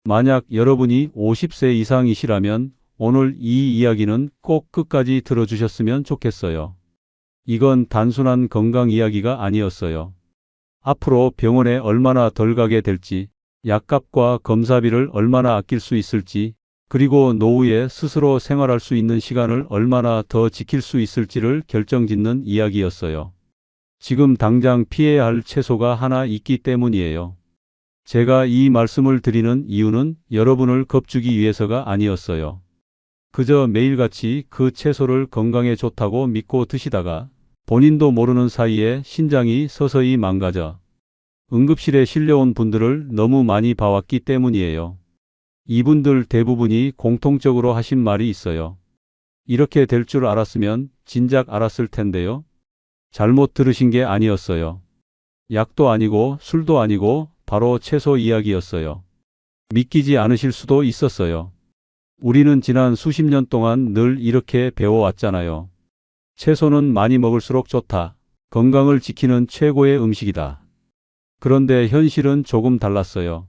만약 여러분이 50세 이상이시라면 오늘 이 이야기는 꼭 끝까지 들어주셨으면 좋겠어요. 이건 단순한 건강 이야기가 아니었어요. 앞으로 병원에 얼마나 덜 가게 될지, 약값과 검사비를 얼마나 아낄 수 있을지, 그리고 노후에 스스로 생활할 수 있는 시간을 얼마나 더 지킬 수 있을지를 결정짓는 이야기였어요. 지금 당장 피해야 할 채소가 하나 있기 때문이에요. 제가 이 말씀을 드리는 이유는 여러분을 겁주기 위해서가 아니었어요. 그저 매일같이 그 채소를 건강에 좋다고 믿고 드시다가 본인도 모르는 사이에 신장이 서서히 망가져 응급실에 실려온 분들을 너무 많이 봐왔기 때문이에요. 이분들 대부분이 공통적으로 하신 말이 있어요. 이렇게 될 줄 알았으면 진작 알았을 텐데요. 잘못 들으신 게 아니었어요. 약도 아니고 술도 아니고 바로 채소 이야기였어요. 믿기지 않으실 수도 있었어요. 우리는 지난 수십 년 동안 늘 이렇게 배워왔잖아요. 채소는 많이 먹을수록 좋다. 건강을 지키는 최고의 음식이다. 그런데 현실은 조금 달랐어요.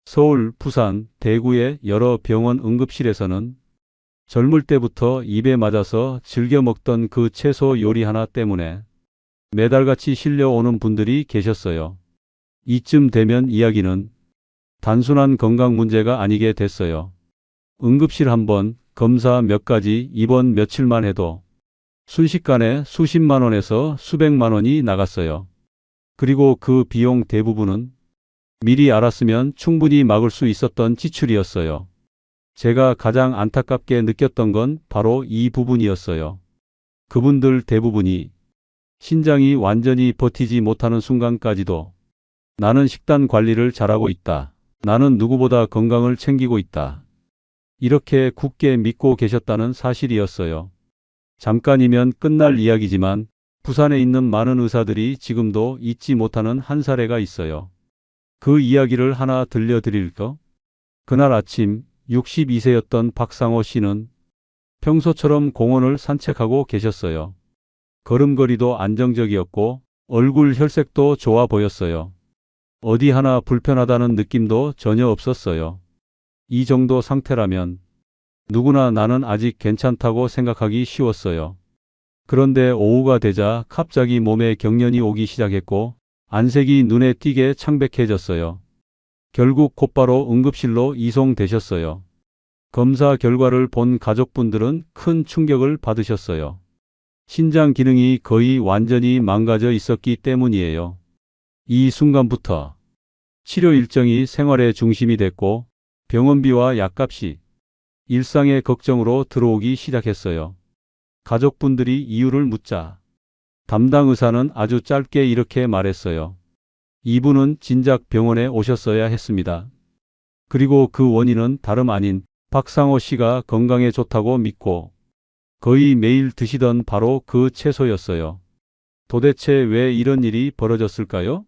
서울, 부산, 대구의 여러 병원 응급실에서는 젊을 때부터 입에 맞아서 즐겨 먹던 그 채소 요리 하나 때문에 매달같이 실려오는 분들이 계셨어요. 이쯤 되면 이야기는 단순한 건강 문제가 아니게 됐어요. 응급실 한 번, 검사 몇 가지, 입원 며칠만 해도 순식간에 수십만 원에서 수백만 원이 나갔어요. 그리고 그 비용 대부분은 미리 알았으면 충분히 막을 수 있었던 지출이었어요. 제가 가장 안타깝게 느꼈던 건 바로 이 부분이었어요. 그분들 대부분이 신장이 완전히 버티지 못하는 순간까지도 나는 식단 관리를 잘하고 있다. 나는 누구보다 건강을 챙기고 있다. 이렇게 굳게 믿고 계셨다는 사실이었어요. 잠깐이면 끝날 이야기지만 부산에 있는 많은 의사들이 지금도 잊지 못하는 한 사례가 있어요. 그 이야기를 하나 들려드릴까? 그날 아침 62세였던 박상호 씨는 평소처럼 공원을 산책하고 계셨어요. 걸음걸이도 안정적이었고 얼굴 혈색도 좋아 보였어요. 어디 하나 불편하다는 느낌도 전혀 없었어요. 이 정도 상태라면 누구나 나는 아직 괜찮다고 생각하기 쉬웠어요. 그런데 오후가 되자 갑자기 몸에 경련이 오기 시작했고 안색이 눈에 띄게 창백해졌어요. 결국 곧바로 응급실로 이송되셨어요. 검사 결과를 본 가족분들은 큰 충격을 받으셨어요. 신장 기능이 거의 완전히 망가져 있었기 때문이에요. 이 순간부터 치료 일정이 생활의 중심이 됐고 병원비와 약값이 일상의 걱정으로 들어오기 시작했어요. 가족분들이 이유를 묻자 담당 의사는 아주 짧게 이렇게 말했어요. 이분은 진작 병원에 오셨어야 했습니다. 그리고 그 원인은 다름 아닌 박상호 씨가 건강에 좋다고 믿고 거의 매일 드시던 바로 그 채소였어요. 도대체 왜 이런 일이 벌어졌을까요?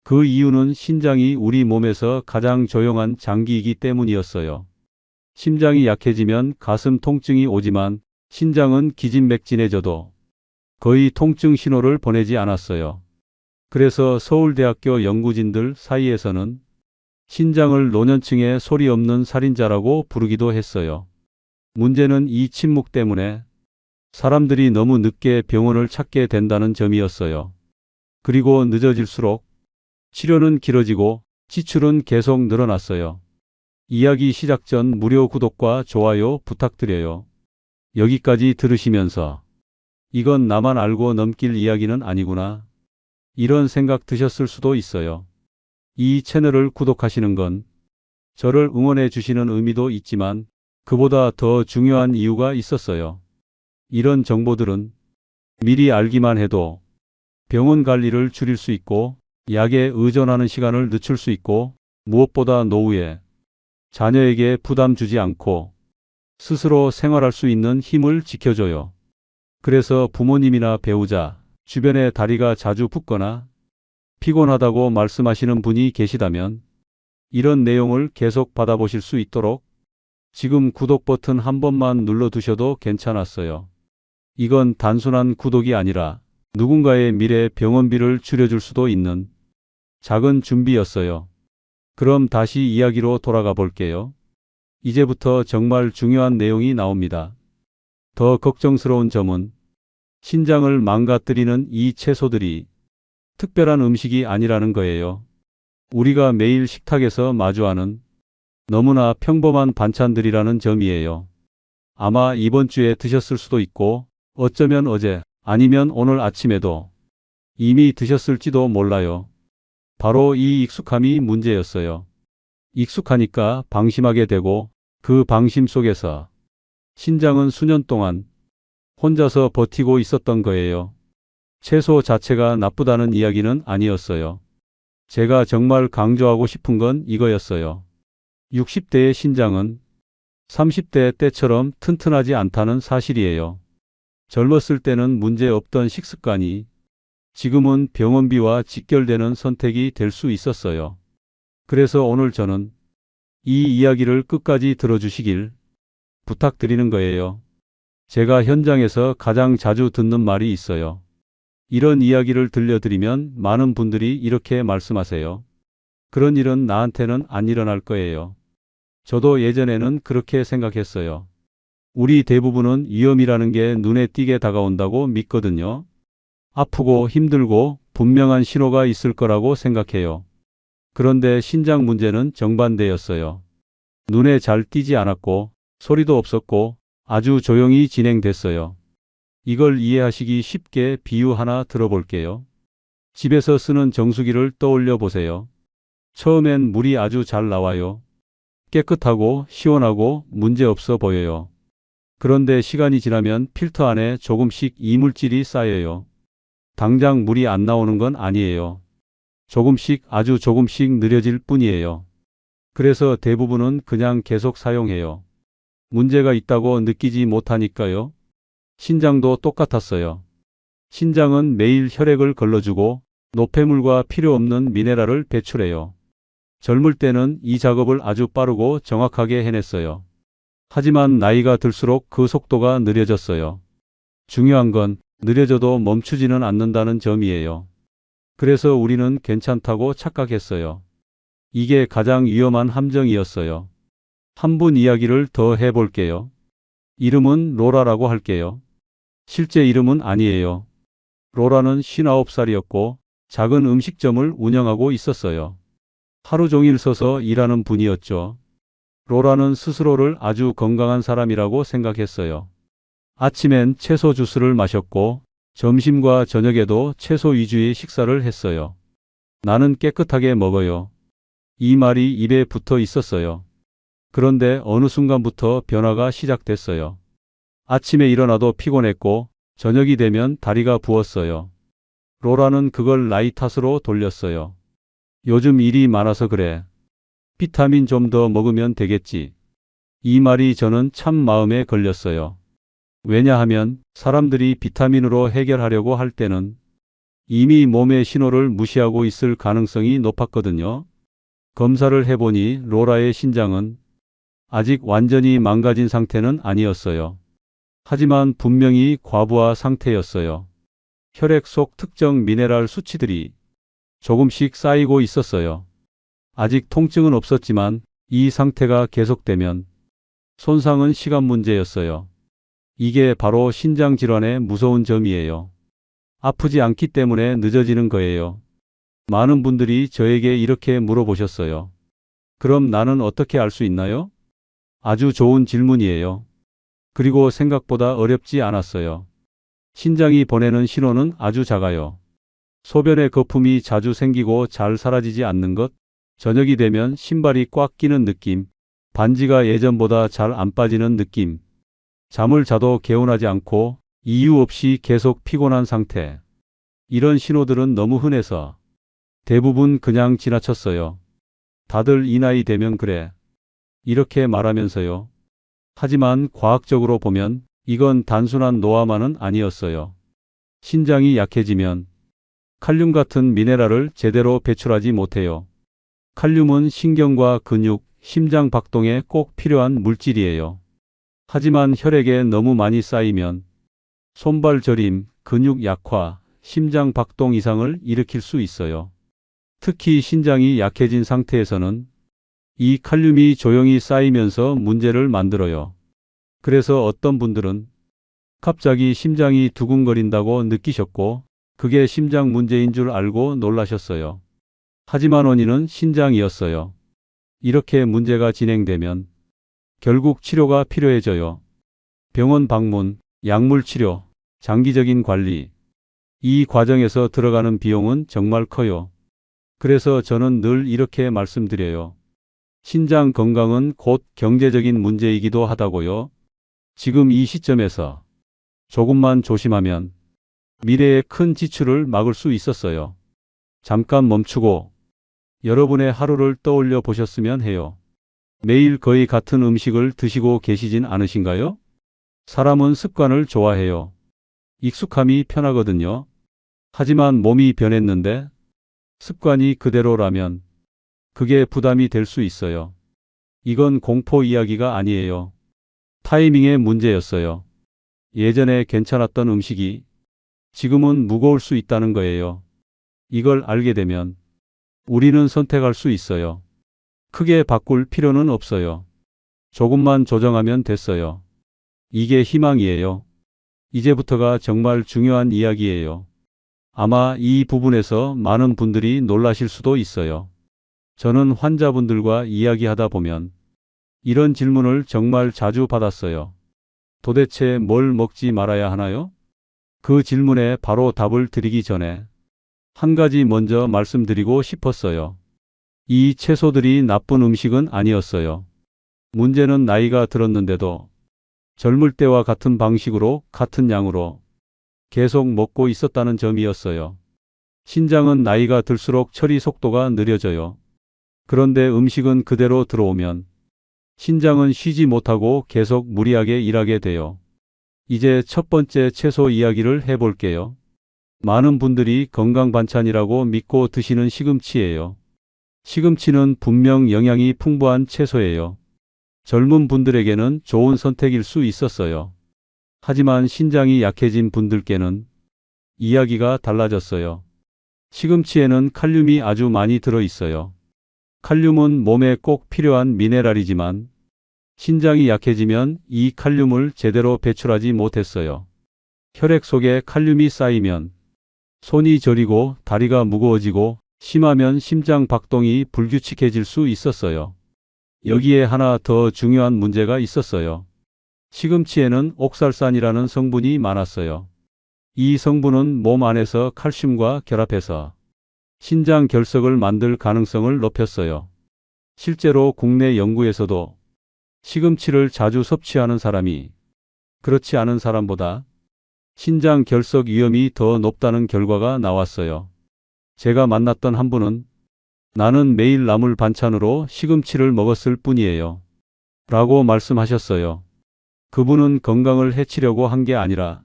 그 이유는 신장이 우리 몸에서 가장 조용한 장기이기 때문이었어요. 심장이 약해지면 가슴 통증이 오지만 신장은 기진맥진해져도 거의 통증 신호를 보내지 않았어요. 그래서 서울대학교 연구진들 사이에서는 신장을 노년층의 소리 없는 살인자라고 부르기도 했어요. 문제는 이 침묵 때문에 사람들이 너무 늦게 병원을 찾게 된다는 점이었어요. 그리고 늦어질수록 치료는 길어지고 지출은 계속 늘어났어요. 이야기 시작 전 무료 구독과 좋아요 부탁드려요. 여기까지 들으시면서 이건 나만 알고 넘길 이야기는 아니구나. 이런 생각 드셨을 수도 있어요. 이 채널을 구독하시는 건 저를 응원해 주시는 의미도 있지만 그보다 더 중요한 이유가 있었어요. 이런 정보들은 미리 알기만 해도 병원 관리를 줄일 수 있고 약에 의존하는 시간을 늦출 수 있고 무엇보다 노후에 자녀에게 부담 주지 않고 스스로 생활할 수 있는 힘을 지켜줘요. 그래서 부모님이나 배우자, 주변에 다리가 자주 붓거나 피곤하다고 말씀하시는 분이 계시다면 이런 내용을 계속 받아보실 수 있도록 지금 구독 버튼 한 번만 눌러두셔도 괜찮았어요. 이건 단순한 구독이 아니라 누군가의 미래 병원비를 줄여줄 수도 있는 작은 준비였어요. 그럼 다시 이야기로 돌아가 볼게요. 이제부터 정말 중요한 내용이 나옵니다. 더 걱정스러운 점은 신장을 망가뜨리는 이 채소들이 특별한 음식이 아니라는 거예요. 우리가 매일 식탁에서 마주하는 너무나 평범한 반찬들이라는 점이에요. 아마 이번 주에 드셨을 수도 있고 어쩌면 어제 아니면 오늘 아침에도 이미 드셨을지도 몰라요. 바로 이 익숙함이 문제였어요. 익숙하니까 방심하게 되고 그 방심 속에서 신장은 수년 동안 혼자서 버티고 있었던 거예요. 채소 자체가 나쁘다는 이야기는 아니었어요. 제가 정말 강조하고 싶은 건 이거였어요. 60대의 신장은 30대 때처럼 튼튼하지 않다는 사실이에요. 젊었을 때는 문제 없던 식습관이 지금은 병원비와 직결되는 선택이 될 수 있었어요. 그래서 오늘 저는 이 이야기를 끝까지 들어주시길 부탁드리는 거예요. 제가 현장에서 가장 자주 듣는 말이 있어요. 이런 이야기를 들려드리면 많은 분들이 이렇게 말씀하세요. 그런 일은 나한테는 안 일어날 거예요. 저도 예전에는 그렇게 생각했어요. 우리 대부분은 위험이라는 게 눈에 띄게 다가온다고 믿거든요. 아프고 힘들고 분명한 신호가 있을 거라고 생각해요. 그런데 신장 문제는 정반대였어요. 눈에 잘 띄지 않았고 소리도 없었고 아주 조용히 진행됐어요. 이걸 이해하시기 쉽게 비유 하나 들어볼게요. 집에서 쓰는 정수기를 떠올려 보세요. 처음엔 물이 아주 잘 나와요. 깨끗하고 시원하고 문제없어 보여요. 그런데 시간이 지나면 필터 안에 조금씩 이물질이 쌓여요. 당장 물이 안 나오는 건 아니에요. 조금씩 아주 조금씩 느려질 뿐이에요. 그래서 대부분은 그냥 계속 사용해요. 문제가 있다고 느끼지 못하니까요. 신장도 똑같았어요. 신장은 매일 혈액을 걸러주고 노폐물과 필요 없는 미네랄을 배출해요. 젊을 때는 이 작업을 아주 빠르고 정확하게 해냈어요. 하지만 나이가 들수록 그 속도가 느려졌어요. 중요한 건 느려져도 멈추지는 않는다는 점이에요. 그래서 우리는 괜찮다고 착각했어요. 이게 가장 위험한 함정이었어요. 한 분 이야기를 더 해볼게요. 이름은 로라라고 할게요. 실제 이름은 아니에요. 로라는 59살이었고 작은 음식점을 운영하고 있었어요. 하루 종일 서서 일하는 분이었죠. 로라는 스스로를 아주 건강한 사람이라고 생각했어요. 아침엔 채소 주스를 마셨고 점심과 저녁에도 채소 위주의 식사를 했어요. 나는 깨끗하게 먹어요. 이 말이 입에 붙어 있었어요. 그런데 어느 순간부터 변화가 시작됐어요. 아침에 일어나도 피곤했고 저녁이 되면 다리가 부었어요. 로라는 그걸 나이 탓으로 돌렸어요. 요즘 일이 많아서 그래. 비타민 좀 더 먹으면 되겠지. 이 말이 저는 참 마음에 걸렸어요. 왜냐하면 사람들이 비타민으로 해결하려고 할 때는 이미 몸의 신호를 무시하고 있을 가능성이 높았거든요. 검사를 해보니 로라의 신장은 아직 완전히 망가진 상태는 아니었어요. 하지만 분명히 과부하 상태였어요. 혈액 속 특정 미네랄 수치들이 조금씩 쌓이고 있었어요. 아직 통증은 없었지만 이 상태가 계속되면 손상은 시간 문제였어요. 이게 바로 신장 질환의 무서운 점이에요. 아프지 않기 때문에 늦어지는 거예요. 많은 분들이 저에게 이렇게 물어보셨어요. 그럼 나는 어떻게 알 수 있나요? 아주 좋은 질문이에요. 그리고 생각보다 어렵지 않았어요. 신장이 보내는 신호는 아주 작아요. 소변에 거품이 자주 생기고 잘 사라지지 않는 것, 저녁이 되면 신발이 꽉 끼는 느낌, 반지가 예전보다 잘 안 빠지는 느낌, 잠을 자도 개운하지 않고 이유 없이 계속 피곤한 상태. 이런 신호들은 너무 흔해서 대부분 그냥 지나쳤어요. 다들 이 나이 되면 그래. 이렇게 말하면서요. 하지만 과학적으로 보면 이건 단순한 노화만은 아니었어요. 신장이 약해지면 칼륨 같은 미네랄을 제대로 배출하지 못해요. 칼륨은 신경과 근육, 심장 박동에 꼭 필요한 물질이에요. 하지만 혈액에 너무 많이 쌓이면 손발 저림, 근육 약화, 심장 박동 이상을 일으킬 수 있어요. 특히 신장이 약해진 상태에서는 이 칼륨이 조용히 쌓이면서 문제를 만들어요. 그래서 어떤 분들은 갑자기 심장이 두근거린다고 느끼셨고, 그게 심장 문제인 줄 알고 놀라셨어요. 하지만 원인은 신장이었어요. 이렇게 문제가 진행되면 결국 치료가 필요해져요. 병원 방문, 약물 치료, 장기적인 관리. 이 과정에서 들어가는 비용은 정말 커요. 그래서 저는 늘 이렇게 말씀드려요. 신장 건강은 곧 경제적인 문제이기도 하다고요. 지금 이 시점에서 조금만 조심하면 미래의 큰 지출을 막을 수 있었어요. 잠깐 멈추고 여러분의 하루를 떠올려 보셨으면 해요. 매일 거의 같은 음식을 드시고 계시진 않으신가요? 사람은 습관을 좋아해요. 익숙함이 편하거든요. 하지만 몸이 변했는데 습관이 그대로라면 그게 부담이 될 수 있어요. 이건 공포 이야기가 아니에요. 타이밍의 문제였어요. 예전에 괜찮았던 음식이 지금은 무거울 수 있다는 거예요. 이걸 알게 되면 우리는 선택할 수 있어요. 크게 바꿀 필요는 없어요. 조금만 조정하면 됐어요. 이게 희망이에요. 이제부터가 정말 중요한 이야기예요. 아마 이 부분에서 많은 분들이 놀라실 수도 있어요. 저는 환자분들과 이야기하다 보면 이런 질문을 정말 자주 받았어요. 도대체 뭘 먹지 말아야 하나요? 그 질문에 바로 답을 드리기 전에 한 가지 먼저 말씀드리고 싶었어요. 이 채소들이 나쁜 음식은 아니었어요. 문제는 나이가 들었는데도 젊을 때와 같은 방식으로 같은 양으로 계속 먹고 있었다는 점이었어요. 신장은 나이가 들수록 처리 속도가 느려져요. 그런데 음식은 그대로 들어오면 신장은 쉬지 못하고 계속 무리하게 일하게 돼요. 이제 첫 번째 채소 이야기를 해볼게요. 많은 분들이 건강 반찬이라고 믿고 드시는 시금치예요. 시금치는 분명 영양이 풍부한 채소예요. 젊은 분들에게는 좋은 선택일 수 있었어요. 하지만 신장이 약해진 분들께는 이야기가 달라졌어요. 시금치에는 칼륨이 아주 많이 들어 있어요. 칼륨은 몸에 꼭 필요한 미네랄이지만 신장이 약해지면 이 칼륨을 제대로 배출하지 못했어요. 혈액 속에 칼륨이 쌓이면 손이 저리고 다리가 무거워지고 심하면 심장 박동이 불규칙해질 수 있었어요. 여기에 하나 더 중요한 문제가 있었어요. 시금치에는 옥살산이라는 성분이 많았어요. 이 성분은 몸 안에서 칼슘과 결합해서 신장 결석을 만들 가능성을 높였어요. 실제로 국내 연구에서도 시금치를 자주 섭취하는 사람이 그렇지 않은 사람보다 신장 결석 위험이 더 높다는 결과가 나왔어요. 제가 만났던 한 분은 나는 매일 나물 반찬으로 시금치를 먹었을 뿐이에요. 라고 말씀하셨어요. 그분은 건강을 해치려고 한 게 아니라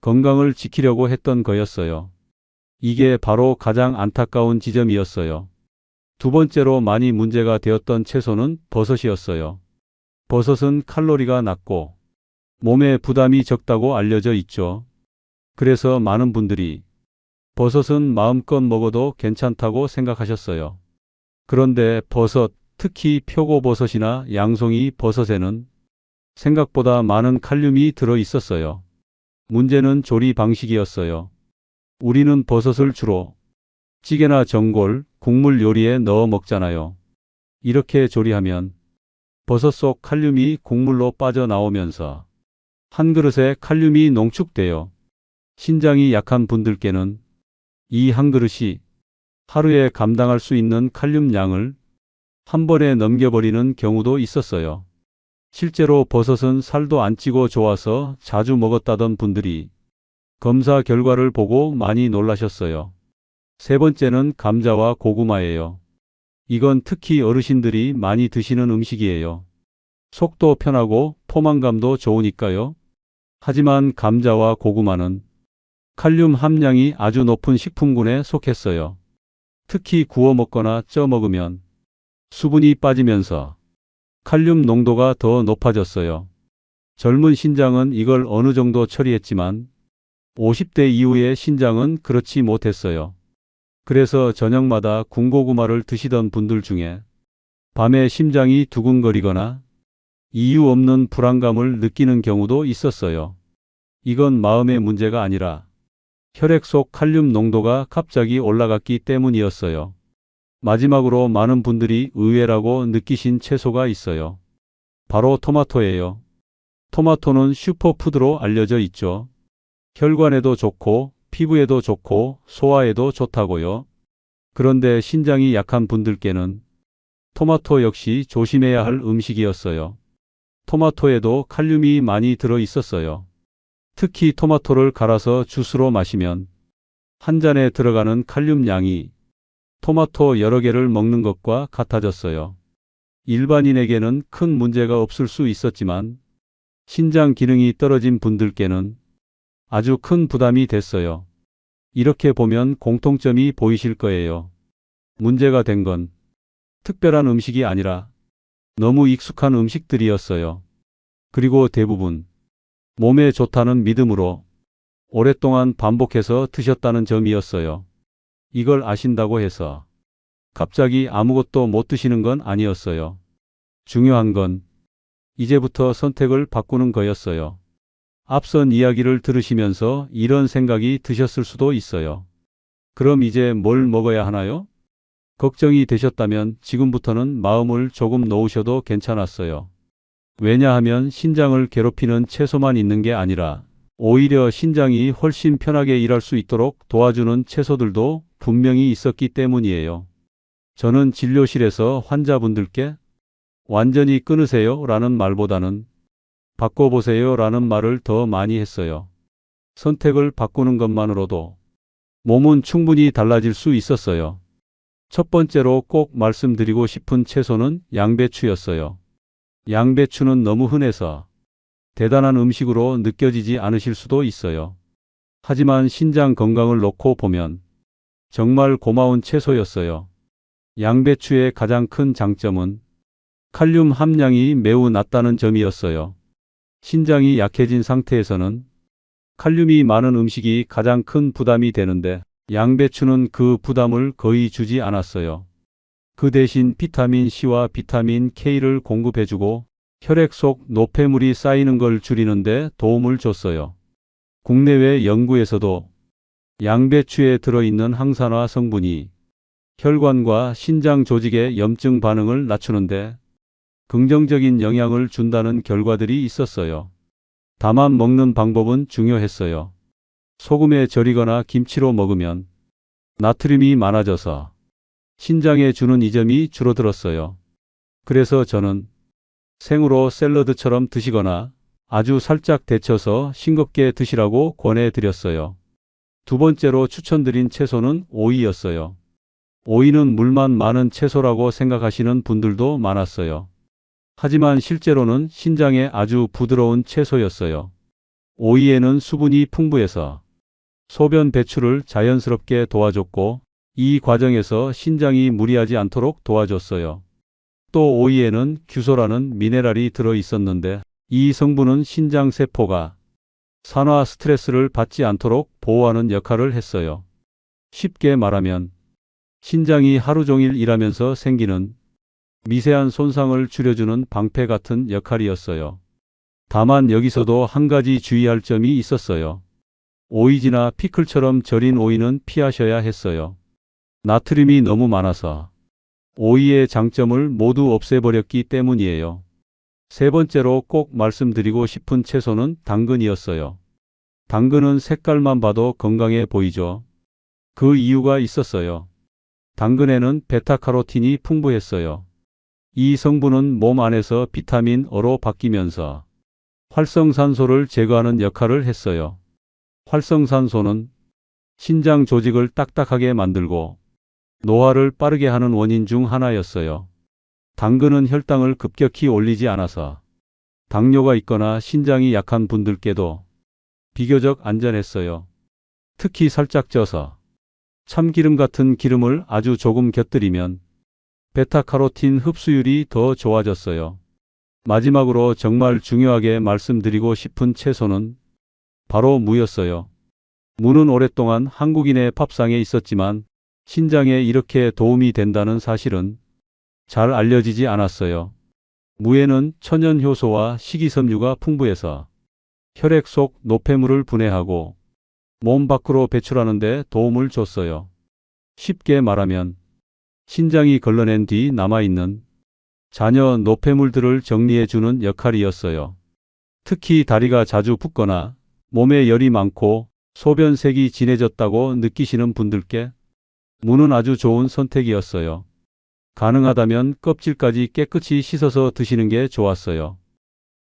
건강을 지키려고 했던 거였어요. 이게 바로 가장 안타까운 지점이었어요. 두 번째로 많이 문제가 되었던 채소는 버섯이었어요. 버섯은 칼로리가 낮고 몸에 부담이 적다고 알려져 있죠. 그래서 많은 분들이 버섯은 마음껏 먹어도 괜찮다고 생각하셨어요. 그런데 버섯, 특히 표고버섯이나 양송이 버섯에는 생각보다 많은 칼륨이 들어 있었어요. 문제는 조리 방식이었어요. 우리는 버섯을 주로 찌개나 전골, 국물 요리에 넣어 먹잖아요. 이렇게 조리하면 버섯 속 칼륨이 국물로 빠져나오면서 한 그릇에 칼륨이 농축돼요. 신장이 약한 분들께는 이 한 그릇이 하루에 감당할 수 있는 칼륨 양을 한 번에 넘겨버리는 경우도 있었어요. 실제로 버섯은 살도 안 찌고 좋아서 자주 먹었다던 분들이 검사 결과를 보고 많이 놀라셨어요. 세 번째는 감자와 고구마예요. 이건 특히 어르신들이 많이 드시는 음식이에요. 속도 편하고 포만감도 좋으니까요. 하지만 감자와 고구마는 칼륨 함량이 아주 높은 식품군에 속했어요. 특히 구워 먹거나 쪄 먹으면 수분이 빠지면서 칼륨 농도가 더 높아졌어요. 젊은 신장은 이걸 어느 정도 처리했지만 50대 이후의 신장은 그렇지 못했어요. 그래서 저녁마다 군고구마를 드시던 분들 중에 밤에 심장이 두근거리거나 이유 없는 불안감을 느끼는 경우도 있었어요. 이건 마음의 문제가 아니라 혈액 속 칼륨 농도가 갑자기 올라갔기 때문이었어요. 마지막으로 많은 분들이 의외라고 느끼신 채소가 있어요. 바로 토마토예요. 토마토는 슈퍼푸드로 알려져 있죠. 혈관에도 좋고 피부에도 좋고 소화에도 좋다고요. 그런데 신장이 약한 분들께는 토마토 역시 조심해야 할 음식이었어요. 토마토에도 칼륨이 많이 들어 있었어요. 특히 토마토를 갈아서 주스로 마시면 한 잔에 들어가는 칼륨 양이 토마토 여러 개를 먹는 것과 같아졌어요. 일반인에게는 큰 문제가 없을 수 있었지만 신장 기능이 떨어진 분들께는 아주 큰 부담이 됐어요. 이렇게 보면 공통점이 보이실 거예요. 문제가 된 건 특별한 음식이 아니라 너무 익숙한 음식들이었어요. 그리고 대부분 몸에 좋다는 믿음으로 오랫동안 반복해서 드셨다는 점이었어요. 이걸 아신다고 해서 갑자기 아무것도 못 드시는 건 아니었어요. 중요한 건 이제부터 선택을 바꾸는 거였어요. 앞선 이야기를 들으시면서 이런 생각이 드셨을 수도 있어요. 그럼 이제 뭘 먹어야 하나요? 걱정이 되셨다면 지금부터는 마음을 조금 놓으셔도 괜찮았어요. 왜냐하면 신장을 괴롭히는 채소만 있는 게 아니라 오히려 신장이 훨씬 편하게 일할 수 있도록 도와주는 채소들도 분명히 있었기 때문이에요. 저는 진료실에서 환자분들께 완전히 끊으세요 라는 말보다는 바꿔보세요 라는 말을 더 많이 했어요. 선택을 바꾸는 것만으로도 몸은 충분히 달라질 수 있었어요. 첫 번째로 꼭 말씀드리고 싶은 채소는 양배추였어요. 양배추는 너무 흔해서 대단한 음식으로 느껴지지 않으실 수도 있어요. 하지만 신장 건강을 놓고 보면 정말 고마운 채소였어요. 양배추의 가장 큰 장점은 칼륨 함량이 매우 낮다는 점이었어요. 신장이 약해진 상태에서는 칼륨이 많은 음식이 가장 큰 부담이 되는데 양배추는 그 부담을 거의 주지 않았어요. 그 대신 비타민 C와 비타민 K를 공급해주고 혈액 속 노폐물이 쌓이는 걸 줄이는 데 도움을 줬어요. 국내외 연구에서도 양배추에 들어있는 항산화 성분이 혈관과 신장 조직의 염증 반응을 낮추는데 긍정적인 영향을 준다는 결과들이 있었어요. 다만 먹는 방법은 중요했어요. 소금에 절이거나 김치로 먹으면 나트륨이 많아져서 신장에 주는 이점이 줄어들었어요. 그래서 저는 생으로 샐러드처럼 드시거나 아주 살짝 데쳐서 싱겁게 드시라고 권해드렸어요. 두 번째로 추천드린 채소는 오이였어요. 오이는 물만 많은 채소라고 생각하시는 분들도 많았어요. 하지만 실제로는 신장에 아주 부드러운 채소였어요. 오이에는 수분이 풍부해서 소변 배출을 자연스럽게 도와줬고 이 과정에서 신장이 무리하지 않도록 도와줬어요. 또 오이에는 규소라는 미네랄이 들어 있었는데 이 성분은 신장 세포가 산화 스트레스를 받지 않도록 보호하는 역할을 했어요. 쉽게 말하면 신장이 하루 종일 일하면서 생기는 미세한 손상을 줄여주는 방패 같은 역할이었어요. 다만 여기서도 한 가지 주의할 점이 있었어요. 오이지나 피클처럼 절인 오이는 피하셔야 했어요. 나트륨이 너무 많아서 오이의 장점을 모두 없애버렸기 때문이에요. 세 번째로 꼭 말씀드리고 싶은 채소는 당근이었어요. 당근은 색깔만 봐도 건강해 보이죠. 그 이유가 있었어요. 당근에는 베타카로틴이 풍부했어요. 이 성분은 몸 안에서 비타민 O로 바뀌면서 활성산소를 제거하는 역할을 했어요. 활성산소는 신장 조직을 딱딱하게 만들고 노화를 빠르게 하는 원인 중 하나였어요. 당근은 혈당을 급격히 올리지 않아서 당뇨가 있거나 신장이 약한 분들께도 비교적 안전했어요. 특히 살짝 쪄서 참기름 같은 기름을 아주 조금 곁들이면 베타카로틴 흡수율이 더 좋아졌어요. 마지막으로 정말 중요하게 말씀드리고 싶은 채소는 바로 무였어요. 무는 오랫동안 한국인의 밥상에 있었지만 신장에 이렇게 도움이 된다는 사실은 잘 알려지지 않았어요. 무에는 천연 효소와 식이섬유가 풍부해서 혈액 속 노폐물을 분해하고 몸 밖으로 배출하는 데 도움을 줬어요. 쉽게 말하면 신장이 걸러낸 뒤 남아있는 잔여 노폐물들을 정리해주는 역할이었어요. 특히 다리가 자주 붓거나 몸에 열이 많고 소변색이 진해졌다고 느끼시는 분들께 무는 아주 좋은 선택이었어요. 가능하다면 껍질까지 깨끗이 씻어서 드시는 게 좋았어요.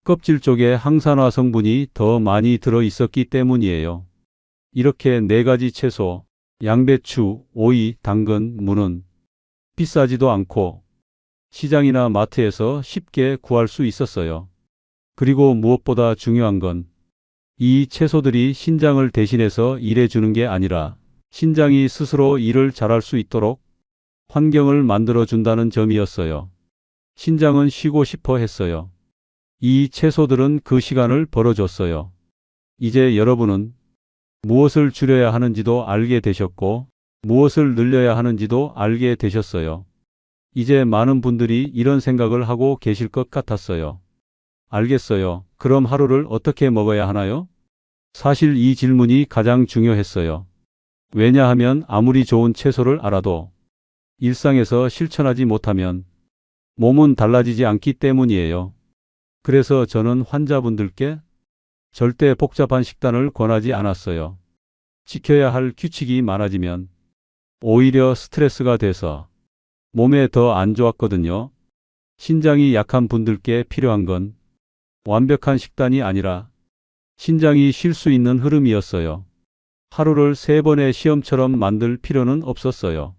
껍질 쪽에 항산화 성분이 더 많이 들어 있었기 때문이에요. 이렇게 4가지 채소, 양배추, 오이, 당근, 무는 비싸지도 않고 시장이나 마트에서 쉽게 구할 수 있었어요. 그리고 무엇보다 중요한 건 이 채소들이 신장을 대신해서 일해주는 게 아니라 신장이 스스로 일을 잘할 수 있도록 환경을 만들어준다는 점이었어요. 신장은 쉬고 싶어 했어요. 이 채소들은 그 시간을 벌어줬어요. 이제 여러분은 무엇을 줄여야 하는지도 알게 되셨고 무엇을 늘려야 하는지도 알게 되셨어요. 이제 많은 분들이 이런 생각을 하고 계실 것 같았어요. 알겠어요. 그럼 하루를 어떻게 먹어야 하나요? 사실 이 질문이 가장 중요했어요. 왜냐하면 아무리 좋은 채소를 알아도 일상에서 실천하지 못하면 몸은 달라지지 않기 때문이에요. 그래서 저는 환자분들께 절대 복잡한 식단을 권하지 않았어요. 지켜야 할 규칙이 많아지면 오히려 스트레스가 돼서 몸에 더 안 좋았거든요. 신장이 약한 분들께 필요한 건 완벽한 식단이 아니라 신장이 쉴 수 있는 흐름이었어요. 하루를 3번의 시험처럼 만들 필요는 없었어요.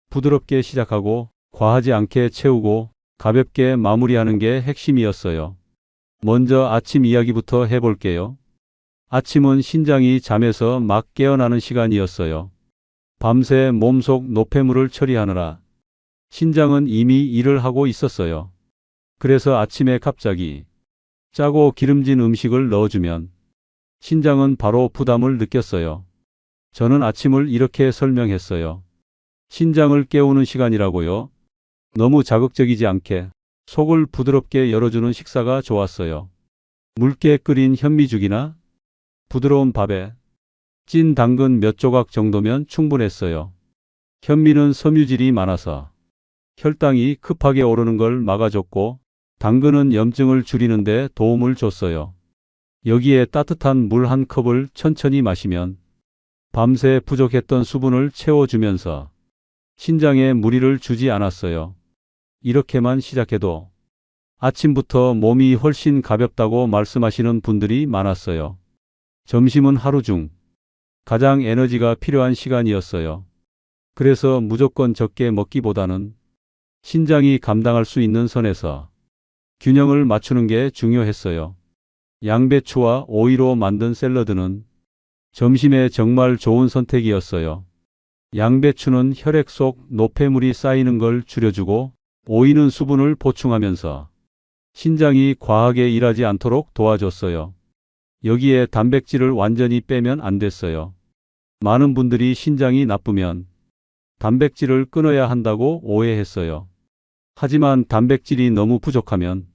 부드럽게 시작하고 과하지 않게 채우고 가볍게 마무리하는 게 핵심이었어요. 먼저 아침 이야기부터 해볼게요. 아침은 신장이 잠에서 막 깨어나는 시간이었어요. 밤새 몸속 노폐물을 처리하느라 신장은 이미 일을 하고 있었어요. 그래서 아침에 갑자기 짜고 기름진 음식을 넣어주면 신장은 바로 부담을 느꼈어요. 저는 아침을 이렇게 설명했어요. 신장을 깨우는 시간이라고요. 너무 자극적이지 않게 속을 부드럽게 열어주는 식사가 좋았어요. 묽게 끓인 현미죽이나 부드러운 밥에 찐 당근 몇 조각 정도면 충분했어요. 현미는 섬유질이 많아서 혈당이 급하게 오르는 걸 막아줬고 당근은 염증을 줄이는 데 도움을 줬어요. 여기에 따뜻한 물 한 컵을 천천히 마시면 밤새 부족했던 수분을 채워주면서 신장에 무리를 주지 않았어요. 이렇게만 시작해도 아침부터 몸이 훨씬 가볍다고 말씀하시는 분들이 많았어요. 점심은 하루 중 가장 에너지가 필요한 시간이었어요. 그래서 무조건 적게 먹기보다는 신장이 감당할 수 있는 선에서 균형을 맞추는 게 중요했어요. 양배추와 오이로 만든 샐러드는 점심에 정말 좋은 선택이었어요. 양배추는 혈액 속 노폐물이 쌓이는 걸 줄여주고 오이는 수분을 보충하면서 신장이 과하게 일하지 않도록 도와줬어요. 여기에 단백질을 완전히 빼면 안 됐어요. 많은 분들이 신장이 나쁘면 단백질을 끊어야 한다고 오해했어요. 하지만 단백질이 너무 부족하면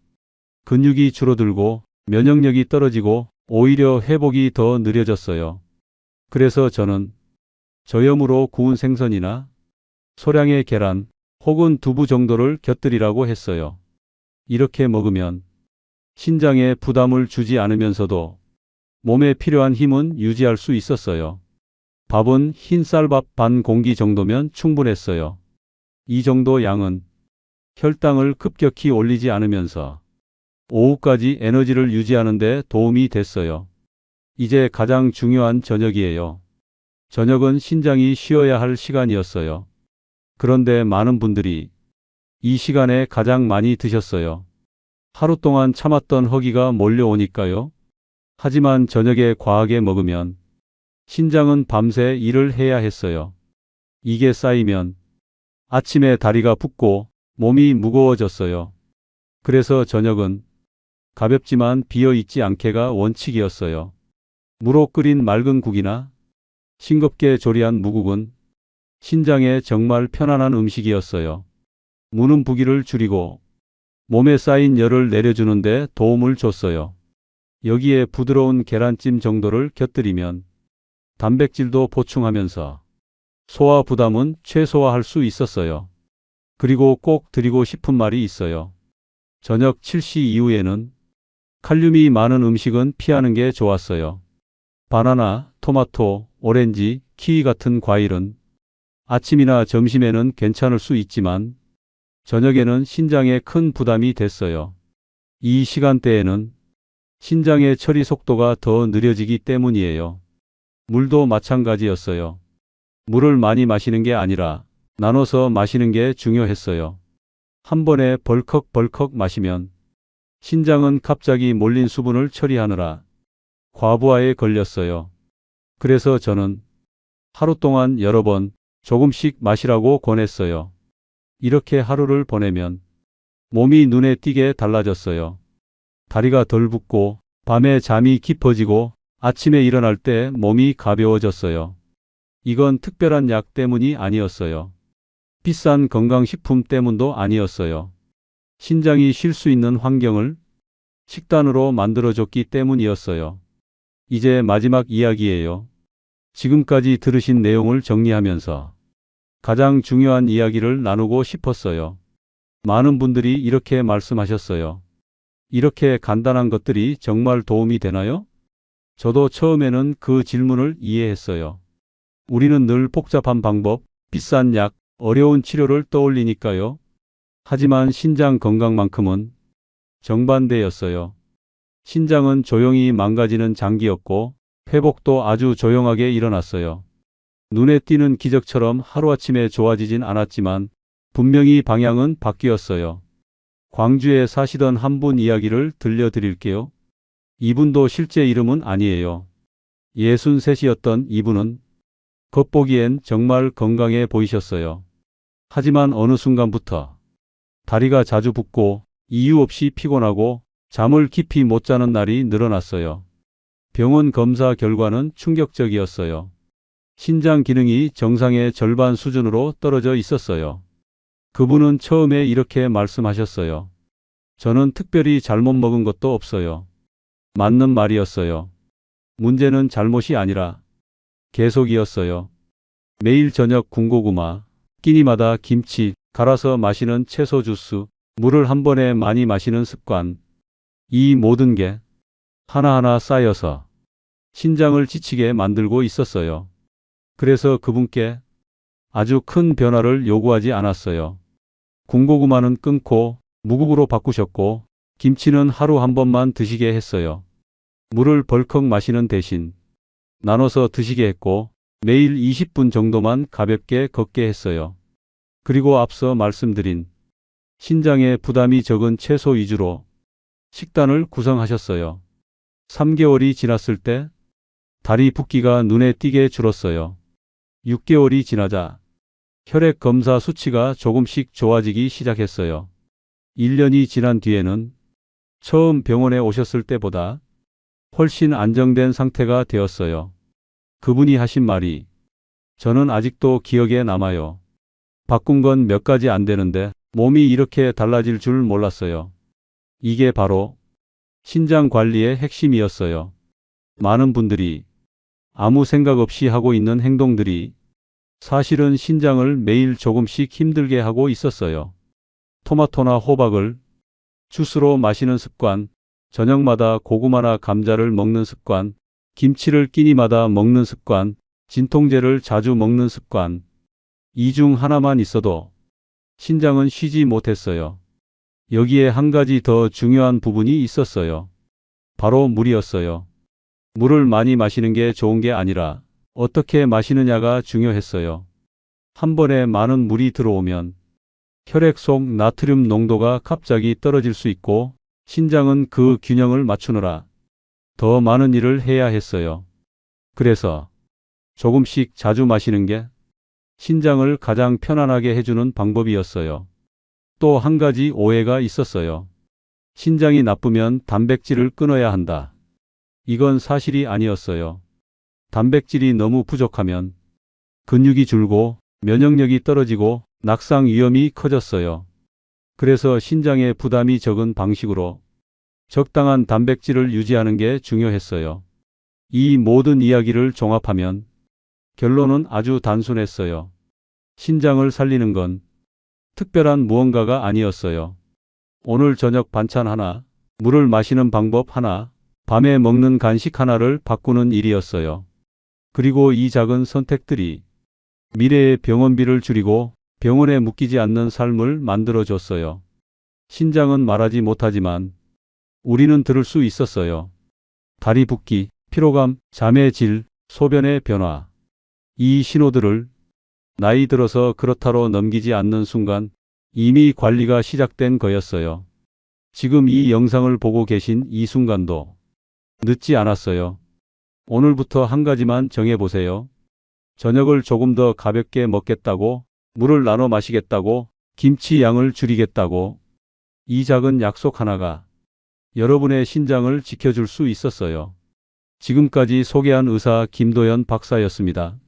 근육이 줄어들고 면역력이 떨어지고 오히려 회복이 더 느려졌어요. 그래서 저는 저염으로 구운 생선이나 소량의 계란 혹은 두부 정도를 곁들이라고 했어요. 이렇게 먹으면 신장에 부담을 주지 않으면서도 몸에 필요한 힘은 유지할 수 있었어요. 밥은 흰 쌀밥 반 공기 정도면 충분했어요. 이 정도 양은 혈당을 급격히 올리지 않으면서 오후까지 에너지를 유지하는 데 도움이 됐어요. 이제 가장 중요한 저녁이에요. 저녁은 신장이 쉬어야 할 시간이었어요. 그런데 많은 분들이 이 시간에 가장 많이 드셨어요. 하루 동안 참았던 허기가 몰려오니까요. 하지만 저녁에 과하게 먹으면 신장은 밤새 일을 해야 했어요. 이게 쌓이면 아침에 다리가 붓고 몸이 무거워졌어요. 그래서 저녁은 가볍지만 비어있지 않게가 원칙이었어요. 무로 끓인 맑은 국이나 싱겁게 조리한 무국은 신장에 정말 편안한 음식이었어요. 무는 부기를 줄이고 몸에 쌓인 열을 내려주는데 도움을 줬어요. 여기에 부드러운 계란찜 정도를 곁들이면 단백질도 보충하면서 소화 부담은 최소화할 수 있었어요. 그리고 꼭 드리고 싶은 말이 있어요. 저녁 7시 이후에는 칼륨이 많은 음식은 피하는 게 좋았어요. 바나나, 토마토, 오렌지, 키위 같은 과일은 아침이나 점심에는 괜찮을 수 있지만 저녁에는 신장에 큰 부담이 됐어요. 이 시간대에는 신장의 처리 속도가 더 느려지기 때문이에요. 물도 마찬가지였어요. 물을 많이 마시는 게 아니라 나눠서 마시는 게 중요했어요. 한 번에 벌컥벌컥 마시면 신장은 갑자기 몰린 수분을 처리하느라 과부하에 걸렸어요. 그래서 저는 하루 동안 여러 번 조금씩 마시라고 권했어요. 이렇게 하루를 보내면 몸이 눈에 띄게 달라졌어요. 다리가 덜 붓고 밤에 잠이 깊어지고 아침에 일어날 때 몸이 가벼워졌어요. 이건 특별한 약 때문이 아니었어요. 비싼 건강식품 때문도 아니었어요. 신장이 쉴 수 있는 환경을 식단으로 만들어줬기 때문이었어요. 이제 마지막 이야기예요. 지금까지 들으신 내용을 정리하면서 가장 중요한 이야기를 나누고 싶었어요. 많은 분들이 이렇게 말씀하셨어요. 이렇게 간단한 것들이 정말 도움이 되나요? 저도 처음에는 그 질문을 이해했어요. 우리는 늘 복잡한 방법, 비싼 약, 어려운 치료를 떠올리니까요. 하지만 신장 건강만큼은 정반대였어요. 신장은 조용히 망가지는 장기였고 회복도 아주 조용하게 일어났어요. 눈에 띄는 기적처럼 하루아침에 좋아지진 않았지만 분명히 방향은 바뀌었어요. 광주에 사시던 한 분 이야기를 들려드릴게요. 이분도 실제 이름은 아니에요. 63이었던 이분은 겉보기엔 정말 건강해 보이셨어요. 하지만 어느 순간부터 다리가 자주 붓고 이유 없이 피곤하고 잠을 깊이 못 자는 날이 늘어났어요. 병원 검사 결과는 충격적이었어요. 신장 기능이 정상의 절반 수준으로 떨어져 있었어요. 그분은 처음에 이렇게 말씀하셨어요. 저는 특별히 잘못 먹은 것도 없어요. 맞는 말이었어요. 문제는 잘못이 아니라 계속이었어요. 매일 저녁 군고구마, 끼니마다 김치, 갈아서 마시는 채소 주스, 물을 한 번에 많이 마시는 습관. 이 모든 게 하나하나 쌓여서 신장을 지치게 만들고 있었어요. 그래서 그분께 아주 큰 변화를 요구하지 않았어요. 군고구마는 끊고 무국으로 바꾸셨고 김치는 하루 한 번만 드시게 했어요. 물을 벌컥 마시는 대신 나눠서 드시게 했고 매일 20분 정도만 가볍게 걷게 했어요. 그리고 앞서 말씀드린 신장에 부담이 적은 채소 위주로 식단을 구성하셨어요. 3개월이 지났을 때 다리 붓기가 눈에 띄게 줄었어요. 6개월이 지나자 혈액 검사 수치가 조금씩 좋아지기 시작했어요. 1년이 지난 뒤에는 처음 병원에 오셨을 때보다 훨씬 안정된 상태가 되었어요. 그분이 하신 말이 저는 아직도 기억에 남아요. 바꾼 건 몇 가지 안 되는데 몸이 이렇게 달라질 줄 몰랐어요. 이게 바로 신장 관리의 핵심이었어요. 많은 분들이 아무 생각 없이 하고 있는 행동들이 사실은 신장을 매일 조금씩 힘들게 하고 있었어요. 토마토나 호박을 주스로 마시는 습관, 저녁마다 고구마나 감자를 먹는 습관, 김치를 끼니마다 먹는 습관, 진통제를 자주 먹는 습관. 이 중 하나만 있어도 신장은 쉬지 못했어요. 여기에 한 가지 더 중요한 부분이 있었어요. 바로 물이었어요. 물을 많이 마시는 게 좋은 게 아니라 어떻게 마시느냐가 중요했어요. 한 번에 많은 물이 들어오면 혈액 속 나트륨 농도가 갑자기 떨어질 수 있고 신장은 그 균형을 맞추느라 더 많은 일을 해야 했어요. 그래서 조금씩 자주 마시는 게 신장을 가장 편안하게 해주는 방법이었어요. 또 한 가지 오해가 있었어요. 신장이 나쁘면 단백질을 끊어야 한다. 이건 사실이 아니었어요. 단백질이 너무 부족하면 근육이 줄고 면역력이 떨어지고 낙상 위험이 커졌어요. 그래서 신장에 부담이 적은 방식으로 적당한 단백질을 유지하는 게 중요했어요. 이 모든 이야기를 종합하면 결론은 아주 단순했어요. 신장을 살리는 건 특별한 무언가가 아니었어요. 오늘 저녁 반찬 하나, 물을 마시는 방법 하나, 밤에 먹는 간식 하나를 바꾸는 일이었어요. 그리고 이 작은 선택들이 미래의 병원비를 줄이고 병원에 묶이지 않는 삶을 만들어줬어요. 신장은 말하지 못하지만 우리는 들을 수 있었어요. 다리 붓기, 피로감, 잠의 질, 소변의 변화. 이 신호들을 나이 들어서 그렇다로 넘기지 않는 순간 이미 관리가 시작된 거였어요. 지금 이 영상을 보고 계신 이 순간도 늦지 않았어요. 오늘부터 한 가지만 정해보세요. 저녁을 조금 더 가볍게 먹겠다고, 물을 나눠 마시겠다고, 김치 양을 줄이겠다고. 이 작은 약속 하나가 여러분의 신장을 지켜줄 수 있었어요. 지금까지 소개한 의사 김도연 박사였습니다.